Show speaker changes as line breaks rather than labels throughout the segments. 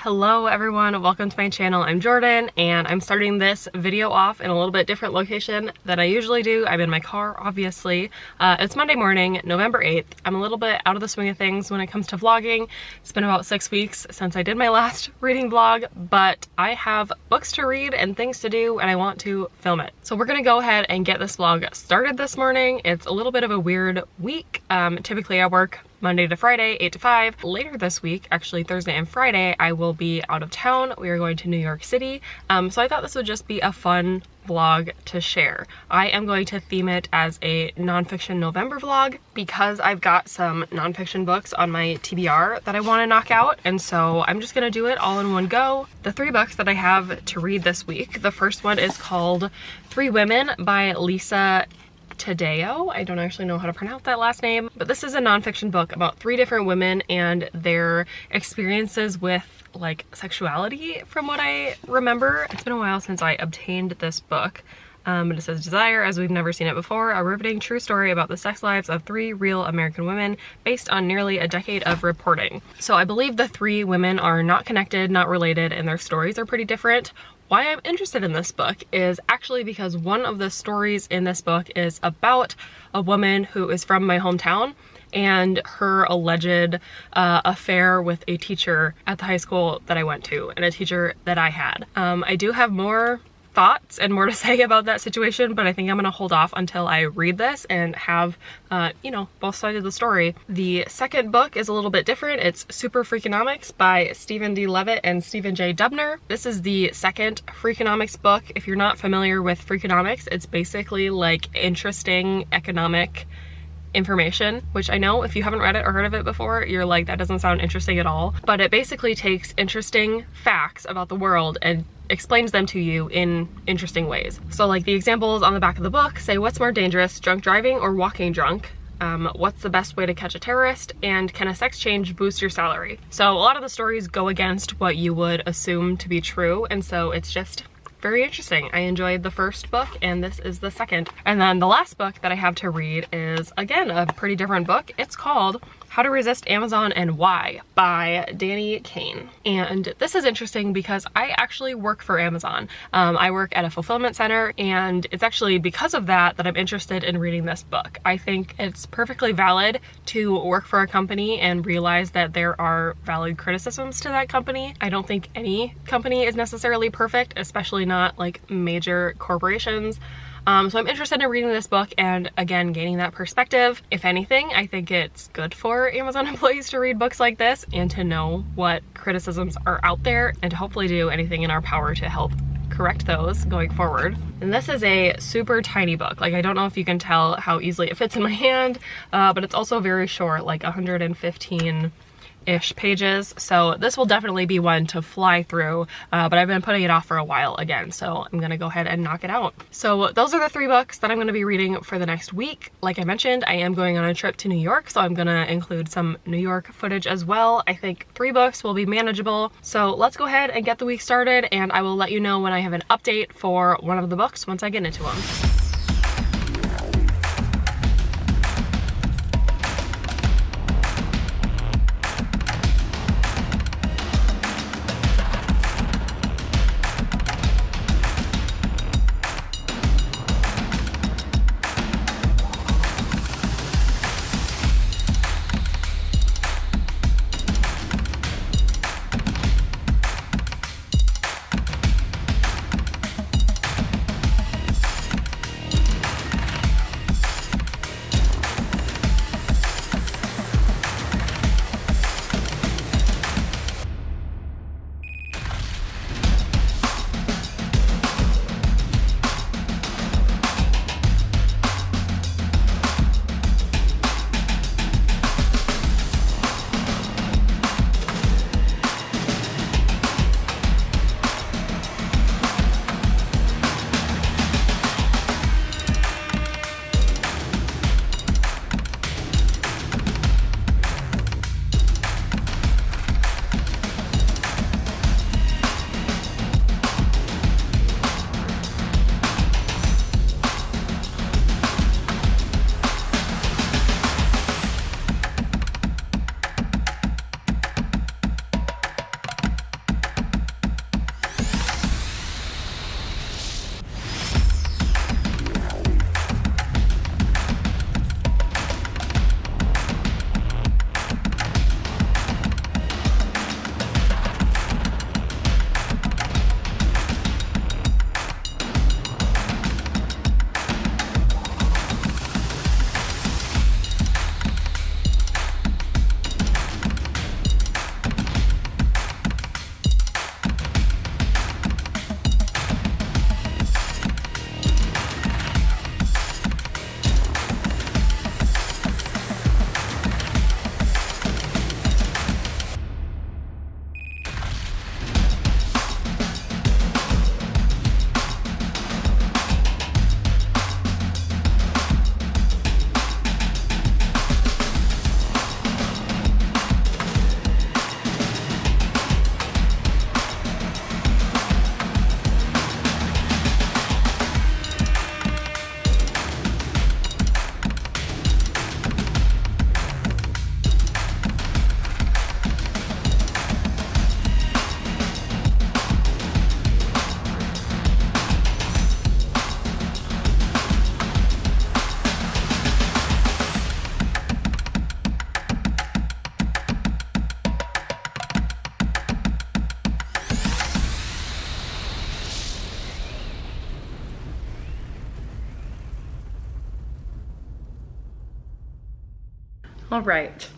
Hello everyone, welcome to my channel. I'm Jordan and I'm starting this video off in a little bit different location than I usually do. I'm in my car, obviously. It's Monday morning, November 8th. I'm a little bit out of the swing of things when it comes to vlogging. It's been about 6 weeks since I did my last reading vlog, but I have books to read and things to do and I want to film it. So we're gonna go ahead and get this vlog started this morning. It's a little bit of a weird week. Typically I work Monday to Friday, 8 to 5. Later this week, actually Thursday and Friday, I will be out of town. We are going to New York City. So I thought this would just be a fun vlog to share. I am going to theme it as a nonfiction November vlog because I've got some nonfiction books on my TBR that I want to knock out. And so I'm just going to do it all in one go. The 3 books that I have to read this week. The first one is called 3 Women by Lisa Tadeo. I don't actually know how to pronounce that last name, but this is a nonfiction book about 3 different women and their experiences with like sexuality from what I remember. It's been a while since I obtained this book. But it says, Desire as We've Never Seen It Before, a riveting true story about the sex lives of 3 real American women based on nearly a decade of reporting. So I believe the 3 women are not connected, not related, and their stories are pretty different. Why I'm interested in this book is actually because one of the stories in this book is about a woman who is from my hometown and her alleged affair with a teacher at the high school that I went to and a teacher that I had. I do have more thoughts and more to say about that situation, but I think I'm gonna hold off until I read this and have, you know, both sides of the story. The second book is a little bit different. It's Super Freakonomics by Stephen D. Levitt and Stephen J. Dubner. This is the second Freakonomics book. If you're not familiar with Freakonomics, it's basically like interesting economic information, which I know if you haven't read it or heard of it before, you're like, that doesn't sound interesting at all. But it basically takes interesting facts about the world and explains them to you in interesting ways. So like the examples on the back of the book say, what's more dangerous, drunk driving or walking drunk? What's the best way to catch a terrorist? And can a sex change boost your salary? So a lot of the stories go against what you would assume to be true, and so it's just very interesting. I enjoyed the first book and this is the second. And then the last book that I have to read is, again, a pretty different book. It's called How to Resist Amazon and Why by Danny Kane. And this is interesting because I actually work for Amazon. I work at a fulfillment center, and it's actually because of that that I'm interested in reading this book. I think it's perfectly valid to work for a company and realize that there are valid criticisms to that company. I don't think any company is necessarily perfect, especially not like major corporations. So I'm interested in reading this book and again gaining that perspective. If anything, I think it's good for Amazon employees to read books like this and to know what criticisms are out there and to hopefully do anything in our power to help correct those going forward. And this is a super tiny book. Like, I don't know if you can tell how easily it fits in my hand, but it's also very short, like 115-ish pages, so this will definitely be one to fly through, but I've been putting it off for a while again, so I'm gonna go ahead and knock it out. So those are the 3 books that I'm gonna be reading for the next week. Like I mentioned, I am going on a trip to New York, so I'm gonna include some New York footage as well. I think 3 books will be manageable, so let's go ahead and get the week started, and I will let you know when I have an update for one of the books once I get into them. All right.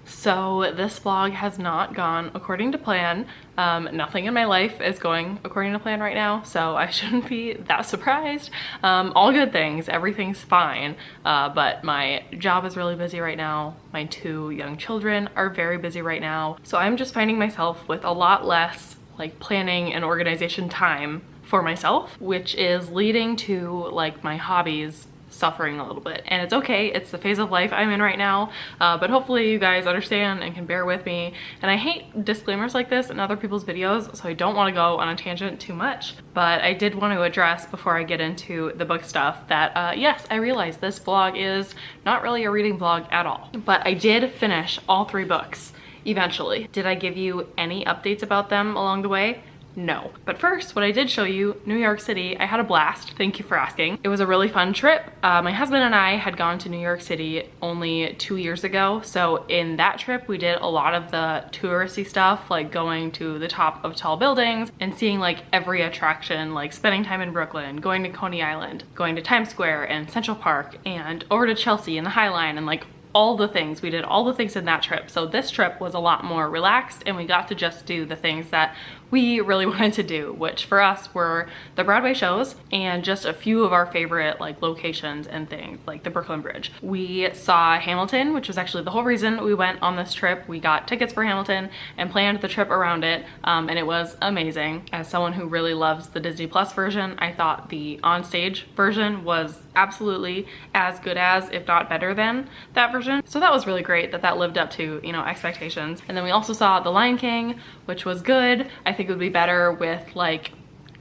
So this vlog has not gone according to plan. Nothing in my life is going according to plan right now, so I shouldn't be that surprised. All good things, everything's fine, but my job is really busy right now. My 2 young children are very busy right now, so I'm just finding myself with a lot less like planning and organization time for myself, which is leading to like my hobbies suffering a little bit. And it's okay, it's the phase of life I'm in right now, but hopefully you guys understand and can bear with me. And I hate disclaimers like this in other people's videos, so I don't want to go on a tangent too much, but I did want to address before I get into the book stuff that yes, I realize this vlog is not really a reading vlog at all, but I did finish all 3 books eventually. Did I give you any updates about them along the way? No. But first, what I did show you, New York City, I had a blast. Thank you for asking. It was a really fun trip. My husband and I had gone to New York City only 2 years ago. So in that trip, we did a lot of the touristy stuff, like going to the top of tall buildings and seeing like every attraction, like spending time in Brooklyn, going to Coney Island, going to Times Square and Central Park, and over to Chelsea and the High Line, and like all the things. We did all the things in that trip. So this trip was a lot more relaxed, and we got to just do the things that we really wanted to do, which for us were the Broadway shows and just a few of our favorite like locations and things, like the Brooklyn Bridge. We saw Hamilton, which was actually the whole reason we went on this trip. We got tickets for Hamilton and planned the trip around it, and it was amazing. As someone who really loves the Disney Plus version, I thought the onstage version was absolutely as good as, if not better than, that version. So that was really great that that lived up to, you know, expectations. And then we also saw The Lion King, which was good. I think it would be better with like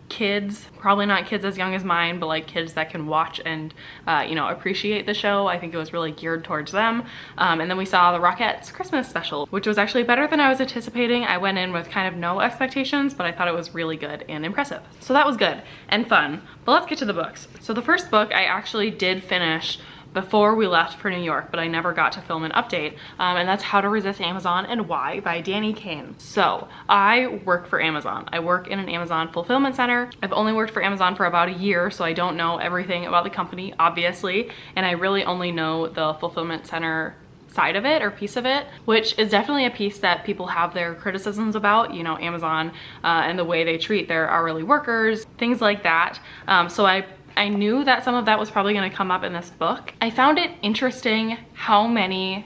kids, probably not kids as young as mine, but like kids that can watch and you know, appreciate the show. I think it was really geared towards them. And then we saw the Rockettes Christmas special, which was actually better than I was anticipating. I went in with kind of no expectations, but I thought it was really good and impressive. So that was good and fun. But let's get to the books. So the first book I actually did finish before we left for New York, but I never got to film an update, and that's How to Resist Amazon and Why by Danny Kane. So I work for Amazon. I work in an Amazon fulfillment center. I've only worked for Amazon for about a year, so I don't know everything about the company, obviously, and I really only know the fulfillment center side of it or piece of it, which is definitely a piece that people have their criticisms about, you know, Amazon and the way they treat their hourly workers, things like that. So I knew that some of that was probably going to come up in this book. I found it interesting how many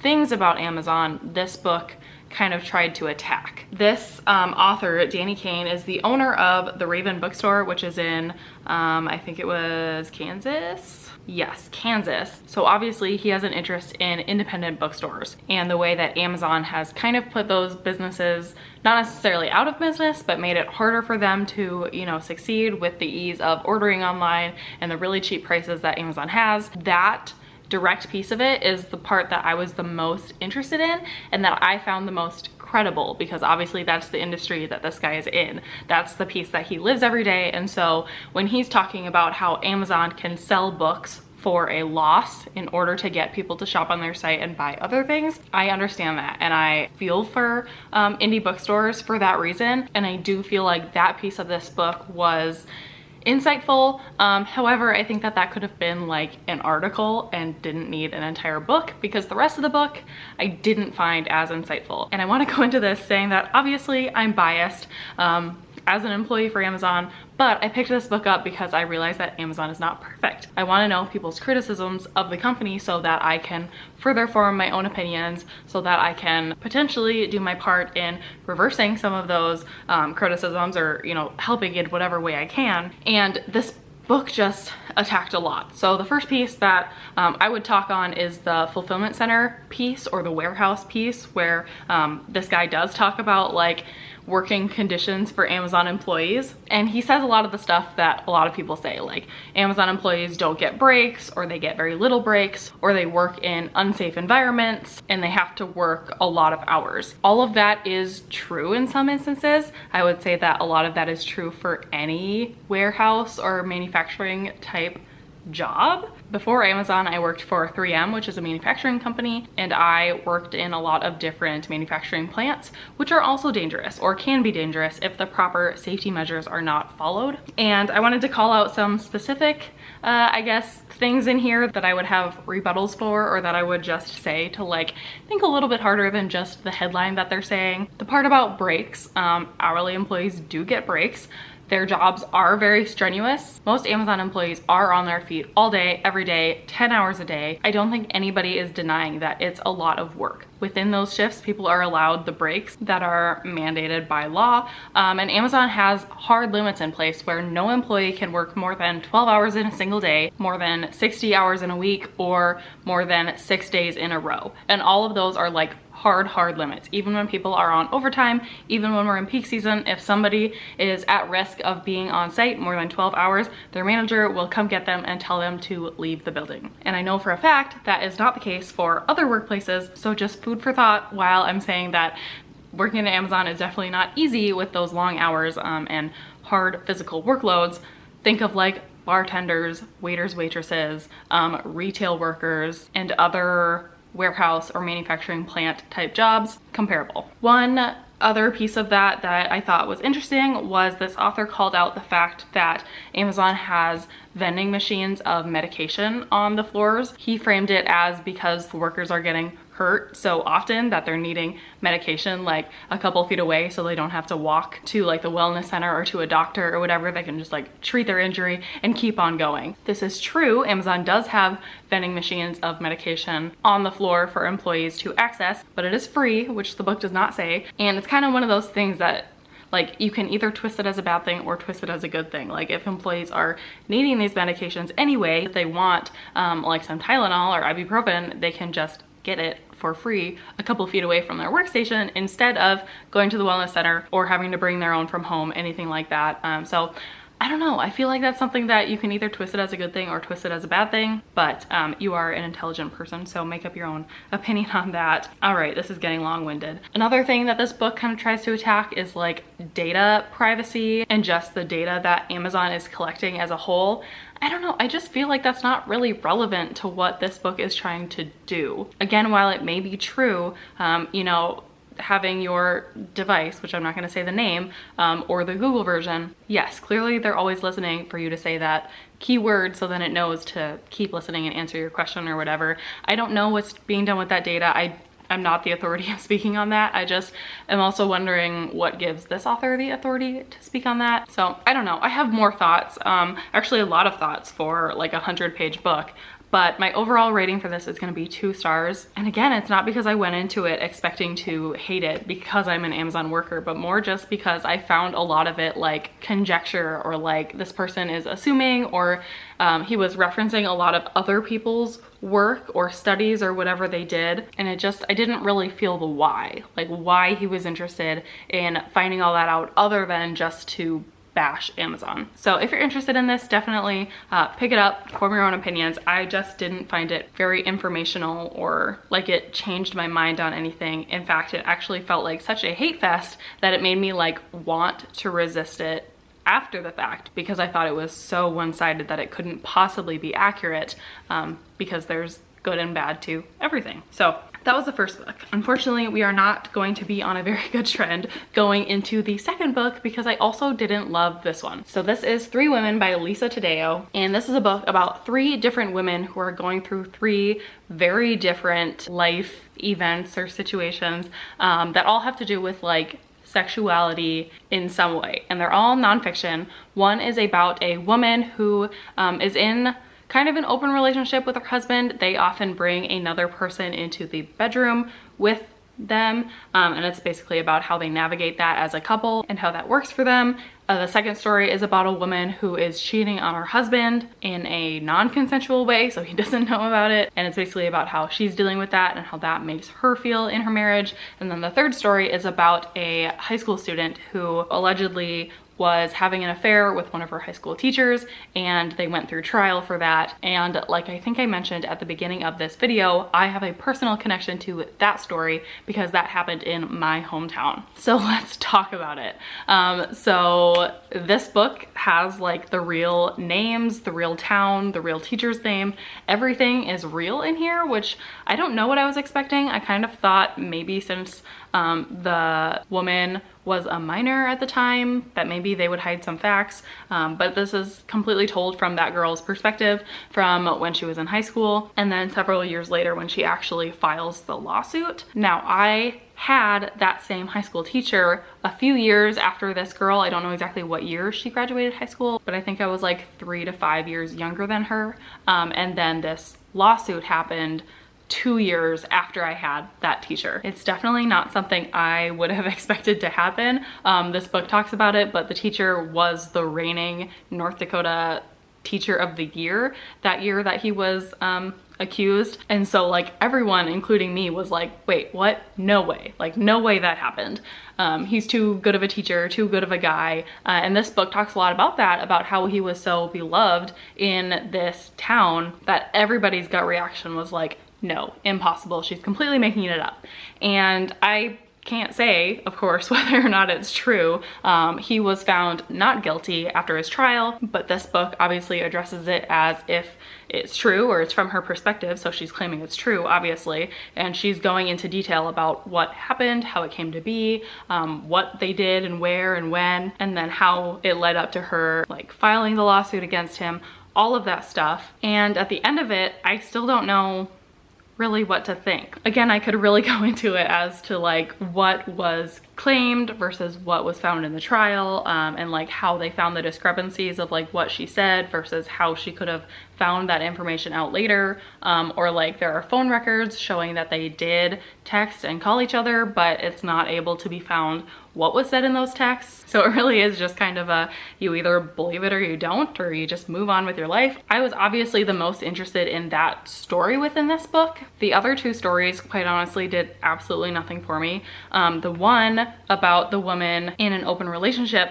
things about Amazon this book kind of tried to attack. This author, Danny Kane, is the owner of the Raven bookstore, which is in, I think it was Kansas? Yes, Kansas. So obviously he has an interest in independent bookstores and the way that Amazon has kind of put those businesses not necessarily out of business, but made it harder for them to, you know, succeed with the ease of ordering online and the really cheap prices that Amazon has. That direct piece of it is the part that I was the most interested in and that I found the most credible, because obviously that's the industry that this guy is in. That's the piece that he lives every day. And so when he's talking about how Amazon can sell books for a loss in order to get people to shop on their site and buy other things, I understand that, and I feel for indie bookstores for that reason. And I do feel like that piece of this book was insightful. However, I think that that could have been like an article and didn't need an entire book, because the rest of the book I didn't find as insightful. And I want to go into this saying that obviously I'm biased as an employee for Amazon, but I picked this book up because I realized that Amazon is not perfect. I want to know people's criticisms of the company so that I can further form my own opinions, so that I can potentially do my part in reversing some of those criticisms, or, you know, helping in whatever way I can. And this book just attacked a lot. So the first piece that I would talk on is the fulfillment center piece, or the warehouse piece, where this guy does talk about like working conditions for Amazon employees. And he says a lot of the stuff that a lot of people say, like Amazon employees don't get breaks, or they get very little breaks, or they work in unsafe environments and they have to work a lot of hours. All of that is true in some instances. I would say that a lot of that is true for any warehouse or manufacturing type job. Before Amazon, I worked for 3M, which is a manufacturing company, and I worked in a lot of different manufacturing plants, which are also dangerous or can be dangerous if the proper safety measures are not followed. And I wanted to call out some specific, I guess, things in here that I would have rebuttals for, or that I would just say to like think a little bit harder than just the headline that they're saying. The part about breaks, hourly employees do get breaks. Their jobs are very strenuous. Most Amazon employees are on their feet all day, every day, 10 hours a day. I don't think anybody is denying that it's a lot of work. Within those shifts, people are allowed the breaks that are mandated by law. And Amazon has hard limits in place where no employee can work more than 12 hours in a single day, more than 60 hours in a week, or more than 6 days in a row. And all of those are like hard limits. Even when people are on overtime, even when we're in peak season, if somebody is at risk of being on site more than 12 hours, their manager will come get them and tell them to leave the building. And I know for a fact that is not the case for other workplaces, so just food for thought while I'm saying that working at Amazon is definitely not easy with those long hours and hard physical workloads. Think of like bartenders, waiters, waitresses, retail workers, and other warehouse or manufacturing plant type jobs comparable. One other piece of that I thought was interesting was this author called out the fact that Amazon has vending machines of medication on the floors. He framed it as because the workers are getting hurt so often that they're needing medication like a couple feet away, so they don't have to walk to like the wellness center or to a doctor or whatever. They can just like treat their injury and keep on going. This is true. Amazon does have vending machines of medication on the floor for employees to access, but it is free, which the book does not say. And it's kind of one of those things that like you can either twist it as a bad thing or twist it as a good thing. Like if employees are needing these medications anyway, if they want like some Tylenol or ibuprofen, they can just get it for free a couple feet away from their workstation instead of going to the wellness center or having to bring their own from home, anything like that. So I don't know, I feel like that's something that you can either twist it as a good thing or twist it as a bad thing, but you are an intelligent person, so make up your own opinion on that. All right, this is getting long-winded. Another thing that this book kind of tries to attack is like data privacy and just the data that Amazon is collecting as a whole. I don't know, I just feel like that's not really relevant to what this book is trying to do. Again, while it may be true, you know, having your device, which I'm not going to say the name, or the Google version, yes, clearly they're always listening for you to say that keyword so then it knows to keep listening and answer your question or whatever. I don't know what's being done with that data. I'm not the authority of speaking on that. I just am also wondering what gives this author the authority to speak on that. So I don't know. I have more thoughts, actually a lot of thoughts for like a 100-page book. But my overall rating for this is going to be 2 stars. And again, it's not because I went into it expecting to hate it because I'm an Amazon worker, but more just because I found a lot of it like conjecture, or like this person is assuming, or he was referencing a lot of other people's work or studies or whatever they did. And I didn't really feel the why, like why he was interested in finding all that out other than just to bash Amazon. So if you're interested in this, definitely pick it up, form your own opinions. I just didn't find it very informational or like it changed my mind on anything. In fact, it actually felt like such a hate fest that it made me like want to resist it after the fact, because I thought it was so one-sided that it couldn't possibly be accurate, because there's good and bad to everything. So that was the first book. Unfortunately, we are not going to be on a very good trend going into the second book because I also didn't love this one. So this is 3 Women by Lisa Taddeo, and this is a book about 3 different women who are going through 3 very different life events or situations that all have to do with like sexuality in some way, and they're all nonfiction. One is about a woman who is in kind of an open relationship with her husband. They often bring another person into the bedroom with them, and it's basically about how they navigate that as a couple and how that works for them. The second story is about a woman who is cheating on her husband in a non-consensual way, so he doesn't know about it, and it's basically about how she's dealing with that and how that makes her feel in her marriage. And then the third story is about a high school student who allegedly was having an affair with one of her high school teachers, and they went through trial for that. And like I think I mentioned at the beginning of this video, I have a personal connection to that story because that happened in my hometown. So let's talk about it. So this book
has like the real names, the real town, the real teacher's name. Everything is real in here, which I don't know what I was expecting. I kind of thought maybe since the woman was a minor at the time that maybe they would hide some facts, but this is completely told from that girl's perspective from when she was in high school and then several years later when she actually files the lawsuit. Now, I had that same high school teacher a few years after this girl. I don't know exactly what year she graduated high school, but I think I was like 3 to 5 years younger than her. And then this lawsuit happened 2 years after I had that teacher. It's definitely not something I would have expected to happen. This book talks about it, but the teacher was the reigning North Dakota Teacher of the Year that year that he was accused. And so like everyone, including me, was like, wait, what? No way. Like, no way that happened. He's too good of a teacher, too good of a guy. And this book talks a lot about that, about how he was so beloved in this town that everybody's gut reaction was like, no, impossible. She's completely making it up. And I can't say, of course, whether or not it's true. He was found not guilty after his trial, but this book obviously addresses it as if it's true, or it's from her perspective, so she's claiming it's true, obviously, and she's going into detail about what happened, how it came to be, what they did and where and when, and then how it led up to her like filing the lawsuit against him, all of that stuff. And at the end of it, I still don't know really what to think. Again, I could really go into it as to like what was claimed versus what was found in the trial, and like how they found the discrepancies of like what she said versus how she could have found that information out later, or like there are phone records showing that they did text and call each other, but it's not able to be found what was said in those texts. So it really is just kind of a, you either believe it or you don't, or you just move on with your life. I was obviously the most interested in that story within this book. The other two stories, quite honestly, did absolutely nothing for me. The one about the woman in an open relationship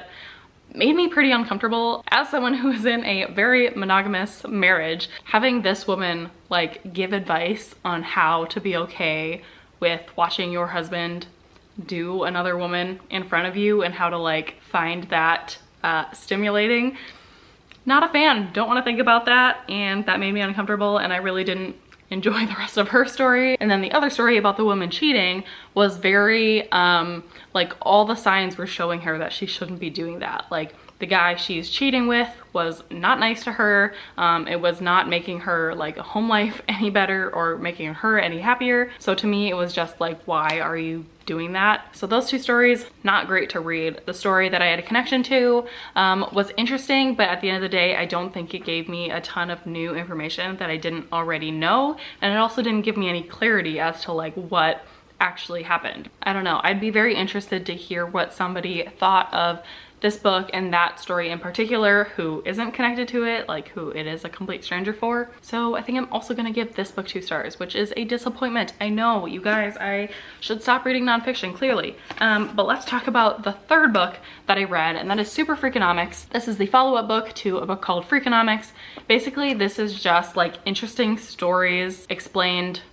made me pretty uncomfortable. As someone who is in a very monogamous marriage, having this woman like give advice on how to be okay with watching your husband do another woman in front of you and how to like find that stimulating. Not a fan, don't want to think about that, and that made me uncomfortable, and I really didn't enjoy the rest of her story. And then the other story about the woman cheating was very like all the signs were showing her that she shouldn't be doing that. Like the guy she's cheating with was not nice to her. It was not making her like a home life any better or making her any happier. So to me, it was just like, why are you doing that? So those two stories, not great to read. The story that I had a connection to was interesting, but at the end of the day, I don't think it gave me a ton of new information that I didn't already know. And it also didn't give me any clarity as to like what actually happened. I don't know. I'd be very interested to hear what somebody thought of this book and that story in particular, who isn't connected to it, like who it is a complete stranger for. So I think I'm also gonna give this book 2 stars, which is a disappointment. I know, you guys, I should stop reading nonfiction, clearly. But let's talk about the third book that I read, and that is Super Freakonomics. This is the follow-up book to a book called Freakonomics. Basically, this is just like interesting stories explained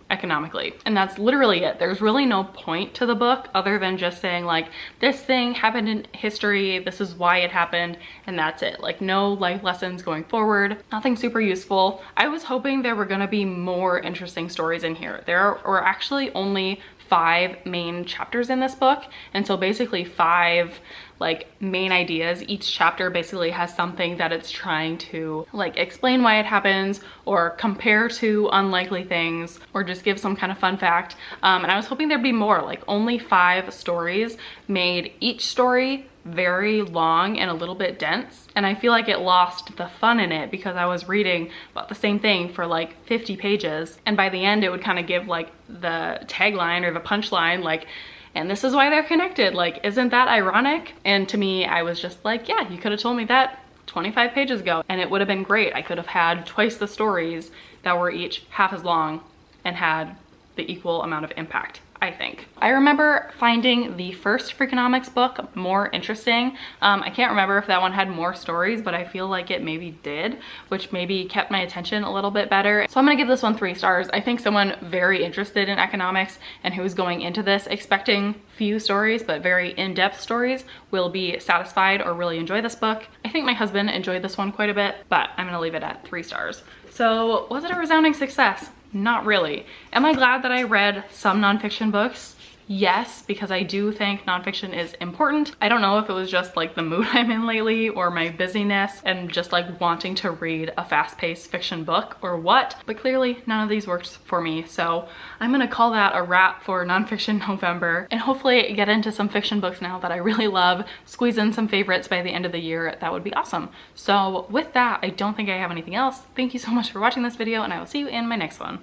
economically, and that's literally it. There's really no point to the book other than just saying like, this thing happened in history, this is why it happened, and that's it. Like no life lessons going forward, nothing super useful. I was hoping there were gonna be more interesting stories in here. There were actually only 5 main chapters in this book, and so basically 5 like main ideas. Each chapter basically has something that it's trying to like explain why it happens, or compare to unlikely things, or just give some kind of fun fact. And I was hoping there'd be more. Like only 5 stories made each story very long and a little bit dense, and I feel like it lost the fun in it because I was reading about the same thing for like 50 pages, and by the end it would kind of give like the tagline or the punchline like, and this is why they're connected. Like, isn't that ironic? And to me, I was just like, yeah, you could have told me that 25 pages ago and it would have been great. I could have had twice the stories that were each half as long and had the equal amount of impact. I think. I remember finding the first Freakonomics book more interesting. I can't remember if that one had more stories, but I feel like it maybe did, which maybe kept my attention a little bit better. So I'm gonna give this one 3 stars. I think someone very interested in economics and who's going into this expecting few stories, but very in-depth stories, will be satisfied or really enjoy this book. I think my husband enjoyed this one quite a bit, but I'm gonna leave it at 3 stars. So was it a resounding success? Not really. Am I glad that I read some nonfiction books? Yes, because I do think nonfiction is important. I don't know if it was just like the mood I'm in lately or my busyness and just like wanting to read a fast-paced fiction book or what, but clearly none of these works for me. So I'm gonna call that a wrap for Nonfiction November and hopefully get into some fiction books now that I really love, squeeze in some favorites by the end of the year. That would be awesome. So with that, I don't think I have anything else. Thank you so much for watching this video and I will see you in my next one.